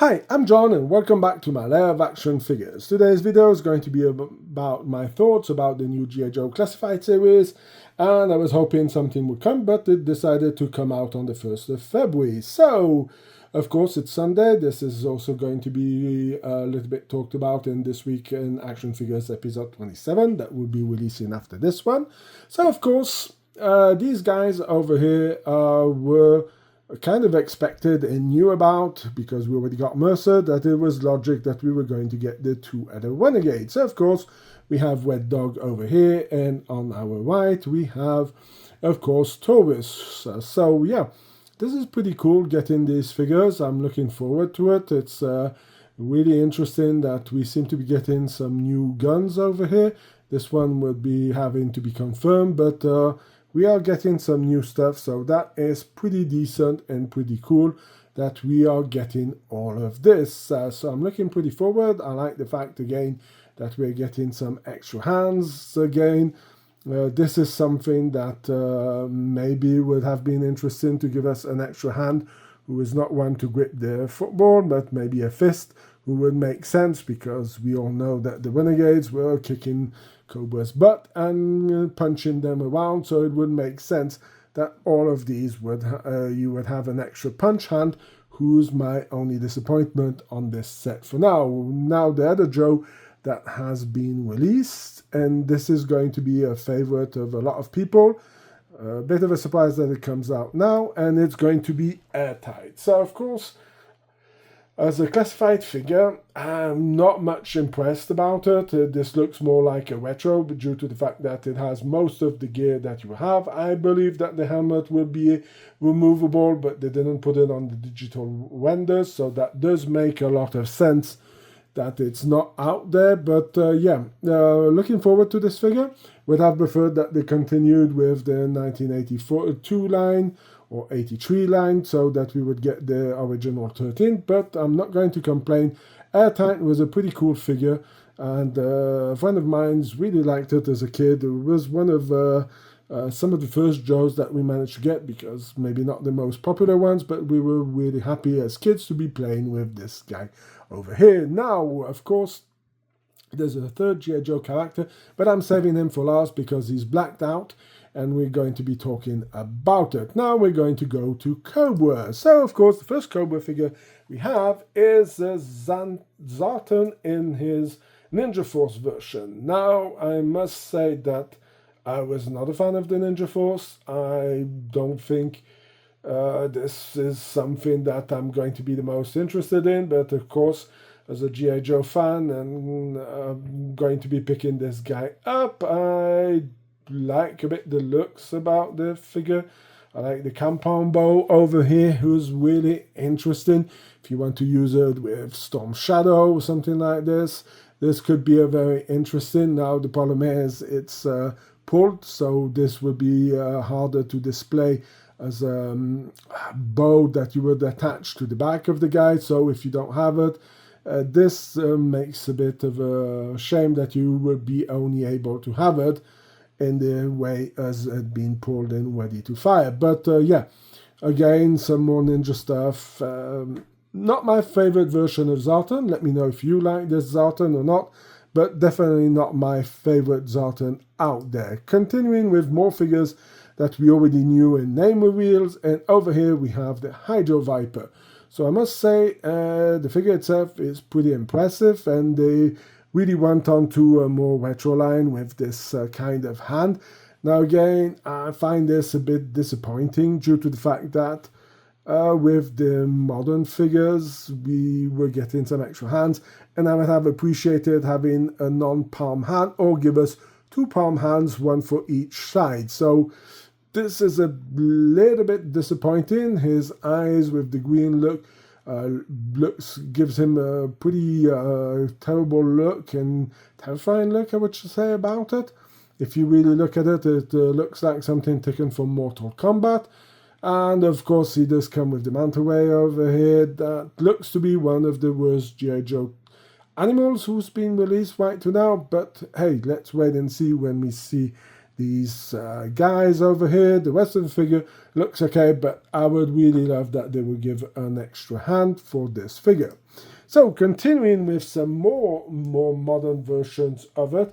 Hi, I'm John and welcome back to my Lair of Action Figures. Today's video is going to be about my thoughts about the new G.I. Joe Classified series, and I was hoping something would come, but it decided to come out on the 1st of February. So, of course, it's Sunday. This is also going to be a little bit talked about in this week in Action Figures episode 27 that will be releasing after this one. So, of course, these guys over here were kind of expected and knew about, because we already got Mercer, that it was logic that we were going to get the two other Renegades. So of course we have Red Dog over here, and on our right we have of course TAURUS. So yeah, this is pretty cool getting these figures. I'm looking forward to it. It's really interesting that we seem to be getting some new guns over here. This one would be having to be confirmed, but we are getting some new stuff, so that is pretty decent and pretty cool that we are getting all of this. So I'm looking pretty forward. I like the fact again that we're getting some extra hands again. This is something that maybe would have been interesting to give us an extra hand who is not one to grip the football, but maybe a fist, who would make sense, because we all know that the Renegades were kicking Cobra's butt and punching them around, so it would make sense that all of these would you would have an extra punch hand, who's my only disappointment on this set for now. Now the other Joe that has been released, and this is going to be a favorite of a lot of people. A bit of a surprise that it comes out now, and it's going to be Airtight. So of course, as a classified figure, I'm not much impressed about it. This looks more like a retro, but due to the fact that it has most of the gear that you have. I believe that the helmet will be removable, but they didn't put it on the digital renders, so that does make a lot of sense that it's not out there. But looking forward to this figure. Would have preferred that they continued with the 1982 line or 83 line, so that we would get the original 13, but I'm not going to complain. Airtight was a pretty cool figure, and a friend of mine's really liked it as a kid. It was one of some of the first Joes that we managed to get, because maybe not the most popular ones, but we were really happy as kids to be playing with this guy over here. Now, of course, there's a third G.I. Joe character, but I'm saving him for last because he's blacked out, and we're going to be talking about it. Now we're going to go to Cobra. So, of course, the first Cobra figure we have is Zartan in his Ninja Force version. Now, I must say that I was not a fan of the Ninja Force. I don't think this is something that I'm going to be the most interested in, but of course, as a G.I. Joe fan, and I'm going to be picking this guy up. I like a bit the looks about the figure. I like the compound bow over here, who's really interesting. If you want to use it with Storm Shadow or something like this could be a very interesting. Now the problem is it's pulled, so this would be harder to display as a bow that you would attach to the back of the guy. So if you don't have it, this makes a bit of a shame that you would be only able to have it in the way as it being pulled and ready to fire. But again, some more ninja stuff. Not my favorite version of Zartan. Let me know if you like this Zartan or not, but definitely not my favorite Zartan out there. Continuing with more figures that we already knew in name reveals, and over here we have the Hydro-Viper. So I must say, the figure itself is pretty impressive, and they really went on to a more retro line with this kind of hand. Now again, I find this a bit disappointing due to the fact that with the modern figures, we were getting some extra hands, and I would have appreciated having a non-palm hand, or give us two palm hands, one for each side. So this is a little bit disappointing. His eyes with the green look gives him a pretty terrible look and terrifying look, I would say, about it. If you really look at it, it looks like something taken from Mortal Kombat. And of course, he does come with the manta ray over here. That looks to be one of the worst G.I. Joe animals who's been released right to now. But hey, let's wait and see when we see these guys over here. The rest of the figure looks okay, but I would really love that they would give an extra hand for this figure. So continuing with some more modern versions of it.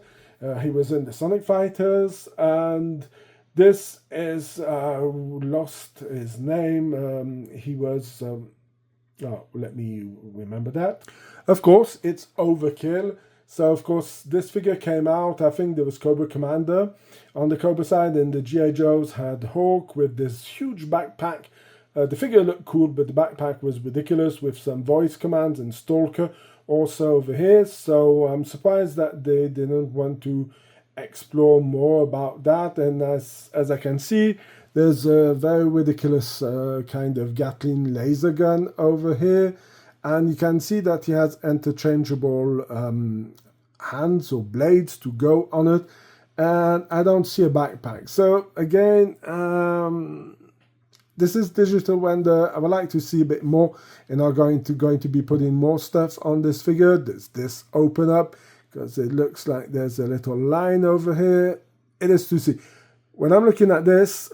He was in the Sonic Fighters, and this is lost his name. He was let me remember that. Of course, it's Overkill. So, of course, this figure came out. I think there was Cobra Commander on the Cobra side, and the G.I. Joes had Hawk with this huge backpack. The figure looked cool, but the backpack was ridiculous with some voice commands, and Stalker also over here. So I'm surprised that they didn't want to explore more about that. And as I can see, there's a very ridiculous kind of Gatling laser gun over here. And you can see that he has interchangeable hands or blades to go on it. And I don't see a backpack. So again, this is digital render. I would like to see a bit more, and I'm going to be putting more stuff on this figure. Does this open up? Because it looks like there's a little line over here. It is to see. When I'm looking at this,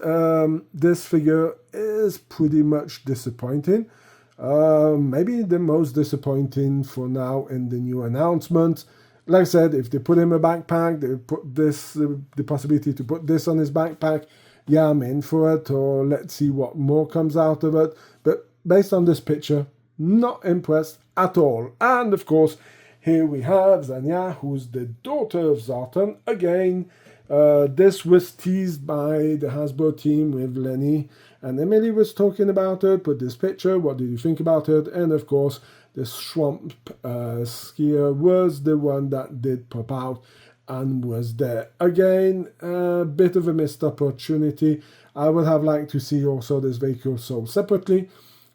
this figure is pretty much disappointing. Maybe the most disappointing for now in the new announcement. Like I said, if they put him a backpack, they put this, the possibility to put this on his backpack, yeah, I'm in for it, or let's see what more comes out of it. But based on this picture, not impressed at all. And of course, here we have Zanya, who's the daughter of Zartan. Again, this was teased by the Hasbro team with Lenny, and Emily was talking about it. Put this picture, what did you think about it? And of course, the swamp skier was the one that did pop out and was there. Again, a bit of a missed opportunity. I would have liked to see also this vehicle sold separately,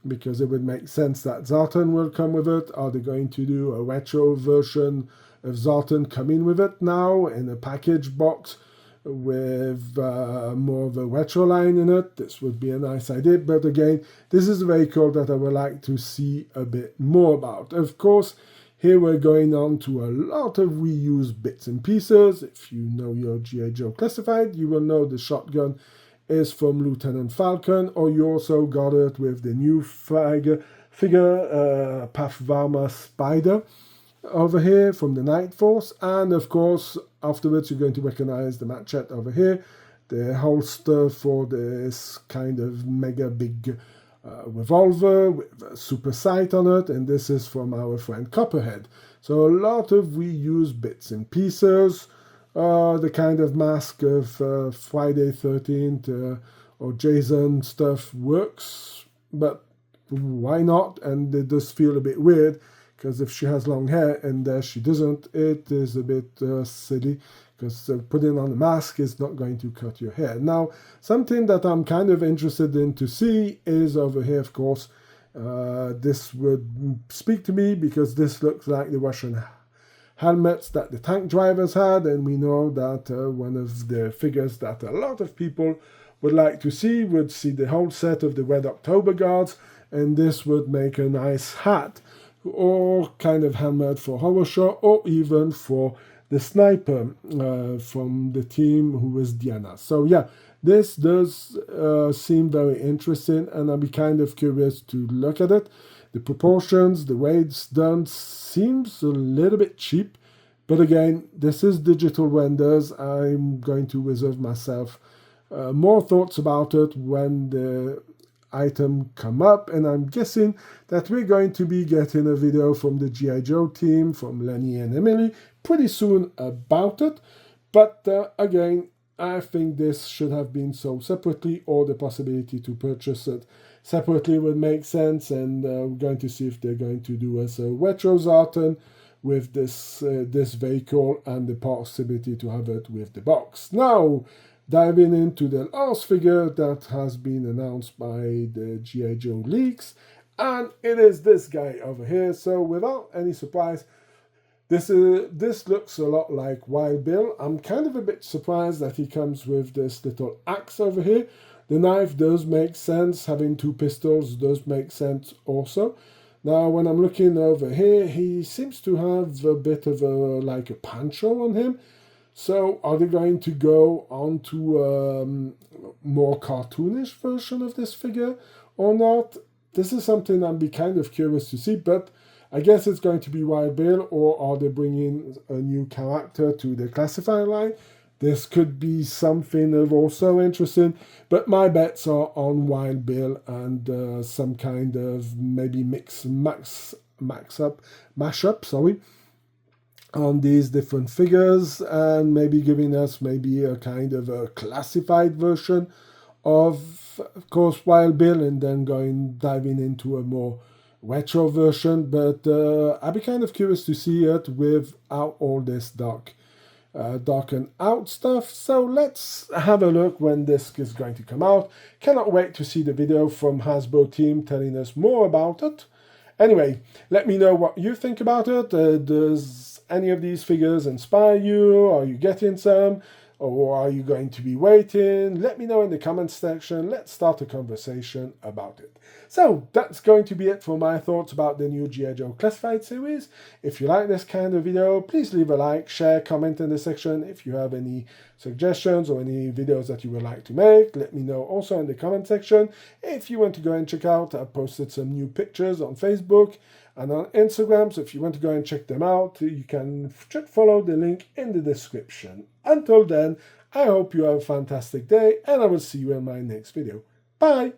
because it would make sense that Zartan will come with it. Are they going to do a retro version of Zartan coming with it now in a package box with more of a retro line in it? This would be a nice idea, but again, this is a vehicle that I would like to see a bit more about. Of course, here we're going on to a lot of reused bits and pieces. If you know your G.I. Joe Classified, you will know the shotgun is from Lieutenant Falcon, or you also got it with the new figure Pathvarma Spider over here from the Night Force. And of course, afterwards, you're going to recognize the machete over here, the holster for this kind of mega big revolver with a super sight on it, and this is from our friend Copperhead. So a lot of reused bits and pieces. The kind of mask of Friday 13th or Jason stuff works, but why not? And it does feel a bit weird, because if she has long hair and she doesn't, it is a bit silly, because putting on a mask is not going to cut your hair. Now, something that I'm kind of interested in to see is over here, of course. This would speak to me, because this looks like the Russian helmets that the tank drivers had, and we know that one of the figures that a lot of people would like to see would see the whole set of the Red October Guards, and this would make a nice hat or kind of helmet for Horror Show, or even for the sniper from the team who was Diana. So yeah, this does seem very interesting, and I'll be kind of curious to look at it. The proportions, the way it's done, seems a little bit cheap. But again, this is digital renders. I'm going to reserve myself more thoughts about it when the item come up. And I'm guessing that we're going to be getting a video from the G.I. Joe team, from Lenny and Emily, pretty soon about it. But again, I think this should have been sold separately, or the possibility to purchase it separately would make sense. And we're going to see if they're going to do us a retro Zartan with this vehicle, and the possibility to have it with the box. Now, diving into the last figure that has been announced by the G.I. Joe leaks, and it is this guy over here. So without any surprise, this looks a lot like Wild Bill. I'm kind of a bit surprised that he comes with this little axe over here. The knife does make sense. Having two pistols does make sense also. Now, when I'm looking over here, he seems to have a bit of like a poncho on him. So are they going to go on to more cartoonish version of this figure or not? This is something I'd be kind of curious to see, but I guess it's going to be Wild Bill, or are they bringing a new character to the classified line? This could be something of also interesting, but my bets are on Wild Bill and some kind of maybe mashup, sorry, on these different figures, and maybe giving us maybe a kind of a classified version of course, Wild Bill, and then diving into a more retro version. But I'd be kind of curious to see it without all this dark and out stuff. So let's have a look when this is going to come out. Cannot wait to see the video from Hasbro team telling us more about it. Anyway, let me know what you think about it. Does any of these figures inspire you? Are you getting some? Or are you going to be waiting? Let me know in the comments section. Let's start a conversation about it. So that's going to be it for my thoughts about the new G.I. Joe Classified series. If you like this kind of video, please leave a like, share, comment in the section. If you have any suggestions or any videos that you would like to make, let me know also in the comment section. If you want to go and check out, I posted some new pictures on Facebook and on Instagram, so if you want to go and check them out, you can follow the link in the description. Until then, I hope you have a fantastic day, and I will see you in my next video. Bye!